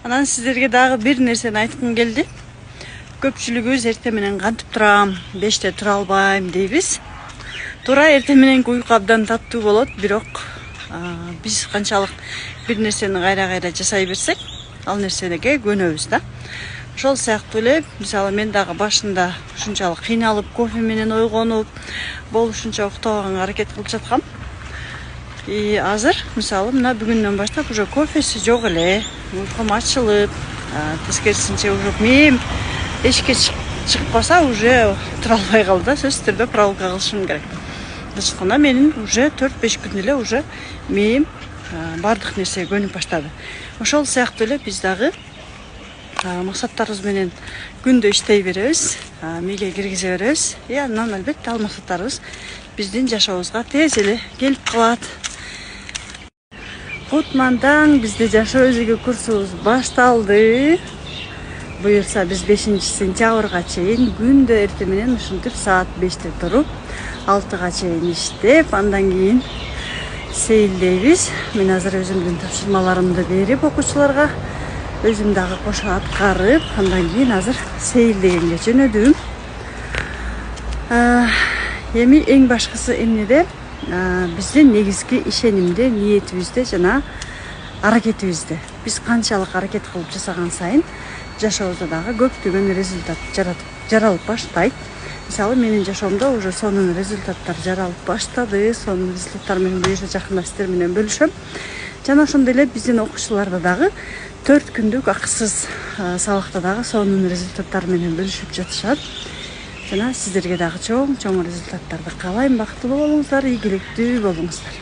Анан сиздерге дагы бир нерсени айткым келди. Көпчүлүгүбүз эртең менен кантип турам, 5те тура албайм дейбиз. Туура эртең мененки уйку абдан таттуу болот, бирок биз канчалык бир нерсени кайра жасай берсек, ал нерсеге көнөбүз да. Ошол сыяктуу эле, мисалы мен дагы башында ушунчалык кыйналып, кофе менен ойгонуп, болушунча уктабаганга аракет кылып жаткам. И азыр, мисалы, мына бүгүндөн баштап уже кофеси жок эле, уйкум ачылып, тескерисинче уже мээм эшикке чыкпаса уже тура албай калды да, сөзсүз түрдө прогулка кылышым керек. Ычкында менин уже 4-5 күн эле уже мээм бардык нерсеге көнүп баштады. Ошол сыяктуу эле биз дагы максаттарыбыз менен күндө иштей беребиз, мээге киргизе беребиз. И андан албетте ал максаттарыбыз биздин жашообузга тез эле келип калат. Кутмандан бизде жашоо өзүгө курсубуз башталды. Буюрса биз 5-сентябрга чейин күндө эртең менен ушинтип саат 5те туруп, 6га чейин иштеп, андан кийин сейилдейбиз. Мен азыр өзүмдүн тапшырмаларымды берип окуучуларга, өзүм дагы кошо аткарып, андан кийин азыр сейилдегенге жөнөдүм. Эми эң башкысы эмнеде? Биздин негизги ишенимде, ниетибизде жана аракетибизде. Биз канчалык аракет кылып жасаган сайын жашообузда дагы көптөгөн результат жаралып баштайт. Мисалы, менин жашоомдо уже сонун результаттар жаралып баштады. Сонун результаттар менен буюрса жакында сиздер менен бөлүшөм. Жана ошондой эле биздин окуучуларда дагы 4 күндүк акысыз сабакта дагы сонун результаттар менен бөлүшүп жатышат. Жана сиздерге дагы чоң результаттарды каалайм. Бактылуу болуңуздар, ийгиликтүү болуңуздар.